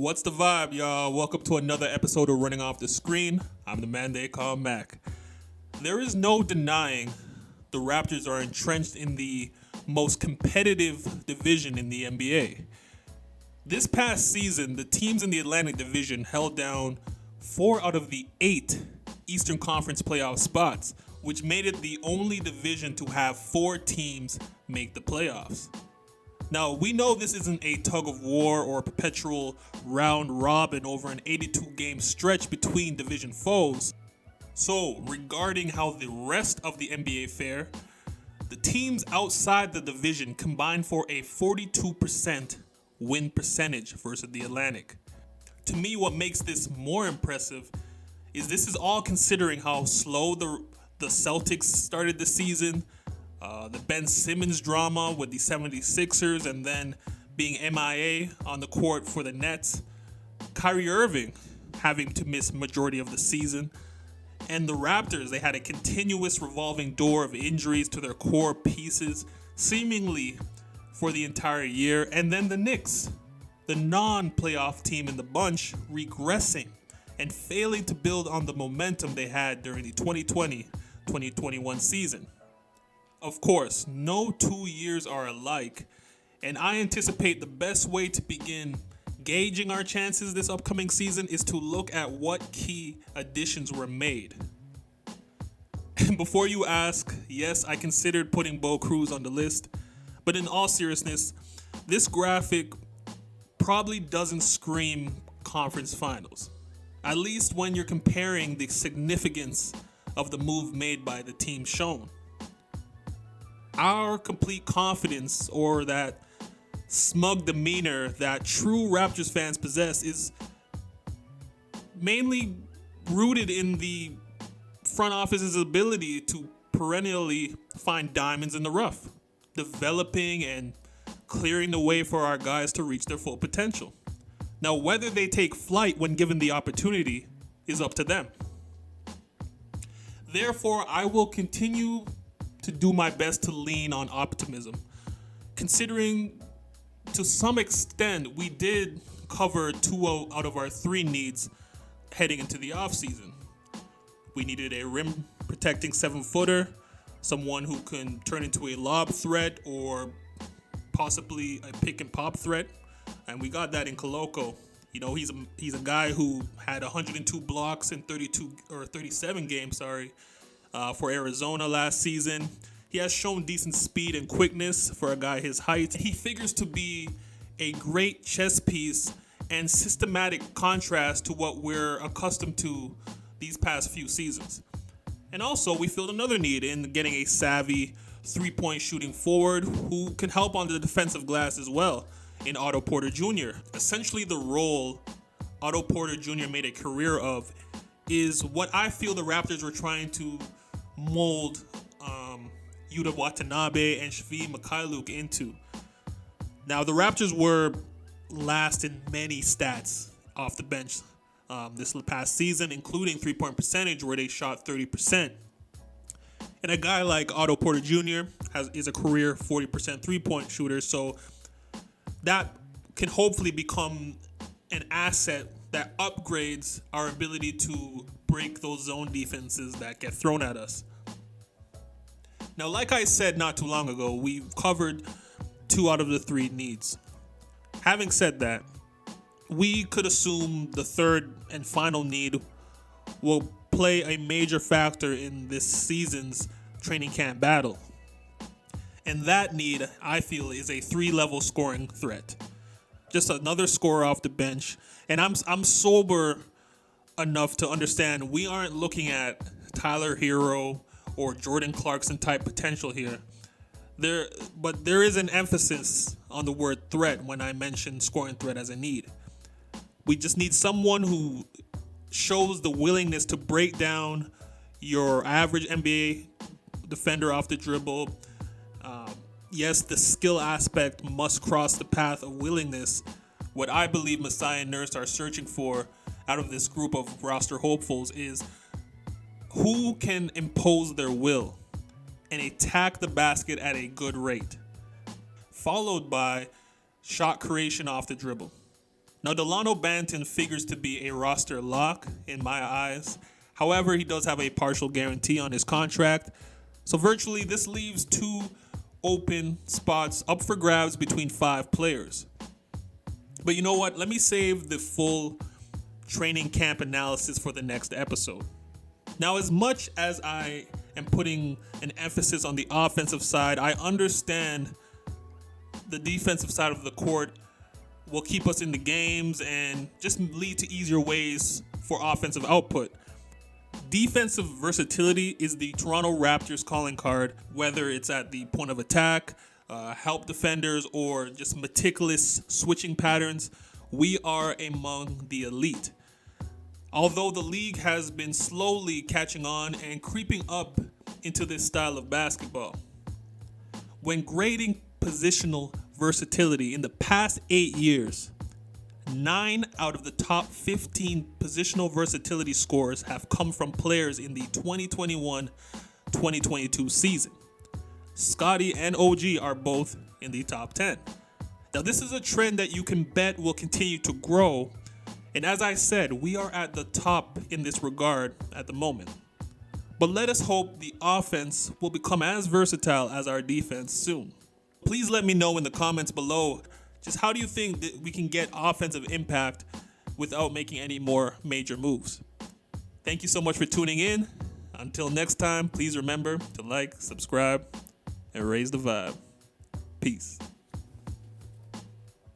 What's the vibe, y'all? Welcome to another episode of Running Off the Screen. I'm the man they call Mac. There is no denying the Raptors are entrenched in the most competitive division in the NBA. This past season, the teams in the Atlantic Division held down 4 out of the 8 Eastern Conference playoff spots, which made it the only division to have 4 teams make the playoffs. Now, we know this isn't a tug of war or a perpetual round robin over an 82-game stretch between division foes. So, regarding how the rest of the NBA fare, the teams outside the division combined for a 42% win percentage versus the Atlantic. To me, what makes this more impressive is this is all considering how slow the Celtics started the season, the Ben Simmons drama with the 76ers and then being MIA on the court for the Nets, Kyrie Irving having to miss majority of the season, and the Raptors, they had a continuous revolving door of injuries to their core pieces seemingly for the entire year, and then the Knicks, the non-playoff team in the bunch, regressing and failing to build on the momentum they had during the 2020-2021 season. Of course, no 2 years are alike, and I anticipate the best way to begin gauging our chances this upcoming season is to look at what key additions were made. And before you ask, yes, I considered putting Bo Cruz on the list, but in all seriousness, this graphic probably doesn't scream conference finals, at least when you're comparing the significance of the move made by the team shown. Our complete confidence, or that smug demeanor that true Raptors fans possess, is mainly rooted in the front office's ability to perennially find diamonds in the rough, developing and clearing the way for our guys to reach their full potential. Now, whether they take flight when given the opportunity is up to them. Therefore, I will continue to do my best to lean on optimism, considering to some extent we did cover 2 out of our 3 needs heading into the offseason. We needed a rim protecting 7-footer, someone who can turn into a lob threat or possibly a pick and pop threat, and we got that in Koloko. You know, he's a guy who had 102 blocks in 37 games, for Arizona last season. He has shown decent speed and quickness for a guy his height. He figures to be a great chess piece and systematic contrast to what we're accustomed to these past few seasons. And also, we filled another need in getting a savvy three-point shooting forward who can help on the defensive glass as well in Otto Porter Jr. Essentially, the role Otto Porter Jr. made a career of is what I feel the Raptors were trying to mold Yuta Watanabe and Shvi Mikhailuk into. Now, the Raptors were last in many stats off the bench this past season, including three-point percentage, where they shot 30%. And a guy like Otto Porter Jr. is a career 40% three-point shooter, so that can hopefully become an asset that upgrades our ability to break those zone defenses that get thrown at us. Now, like I said not too long ago, we've covered 2 out of the 3 needs. Having said that, we could assume the third and final need will play a major factor in this season's training camp battle. And that need, I feel, is a 3-level scoring threat. Just another scorer off the bench. And I'm sober enough to understand we aren't looking at Tyler Hero or Jordan Clarkson type potential here. But there is an emphasis on the word threat when I mention scoring threat as a need. We just need someone who shows the willingness to break down your average NBA defender off the dribble. Yes, the skill aspect must cross the path of willingness. What I believe Masai and Nurse are searching for out of this group of roster hopefuls is who can impose their will and attack the basket at a good rate, followed by shot creation off the dribble. Now, Delano Banton figures to be a roster lock in my eyes. However, he does have a partial guarantee on his contract. So virtually, this leaves 2 open spots up for grabs between 5 players. But you know what? Let me save the full training camp analysis for the next episode. Now, as much as I am putting an emphasis on the offensive side, I understand the defensive side of the court will keep us in the games and just lead to easier ways for offensive output. Defensive versatility is the Toronto Raptors calling card, whether it's at the point of attack, help defenders, or just meticulous switching patterns. We are among the elite. Although the league has been slowly catching on and creeping up into this style of basketball. When grading positional versatility in the past 8 years, 9 out of the top 15 positional versatility scores have come from players in the 2021-2022 season. Scotty and OG are both in the top 10. Now, this is a trend that you can bet will continue to grow. And as I said, we are at the top in this regard at the moment. But let us hope the offense will become as versatile as our defense soon. Please let me know in the comments below, just how do you think that we can get offensive impact without making any more major moves? Thank you so much for tuning in. Until next time, please remember to like, subscribe, and raise the vibe. Peace.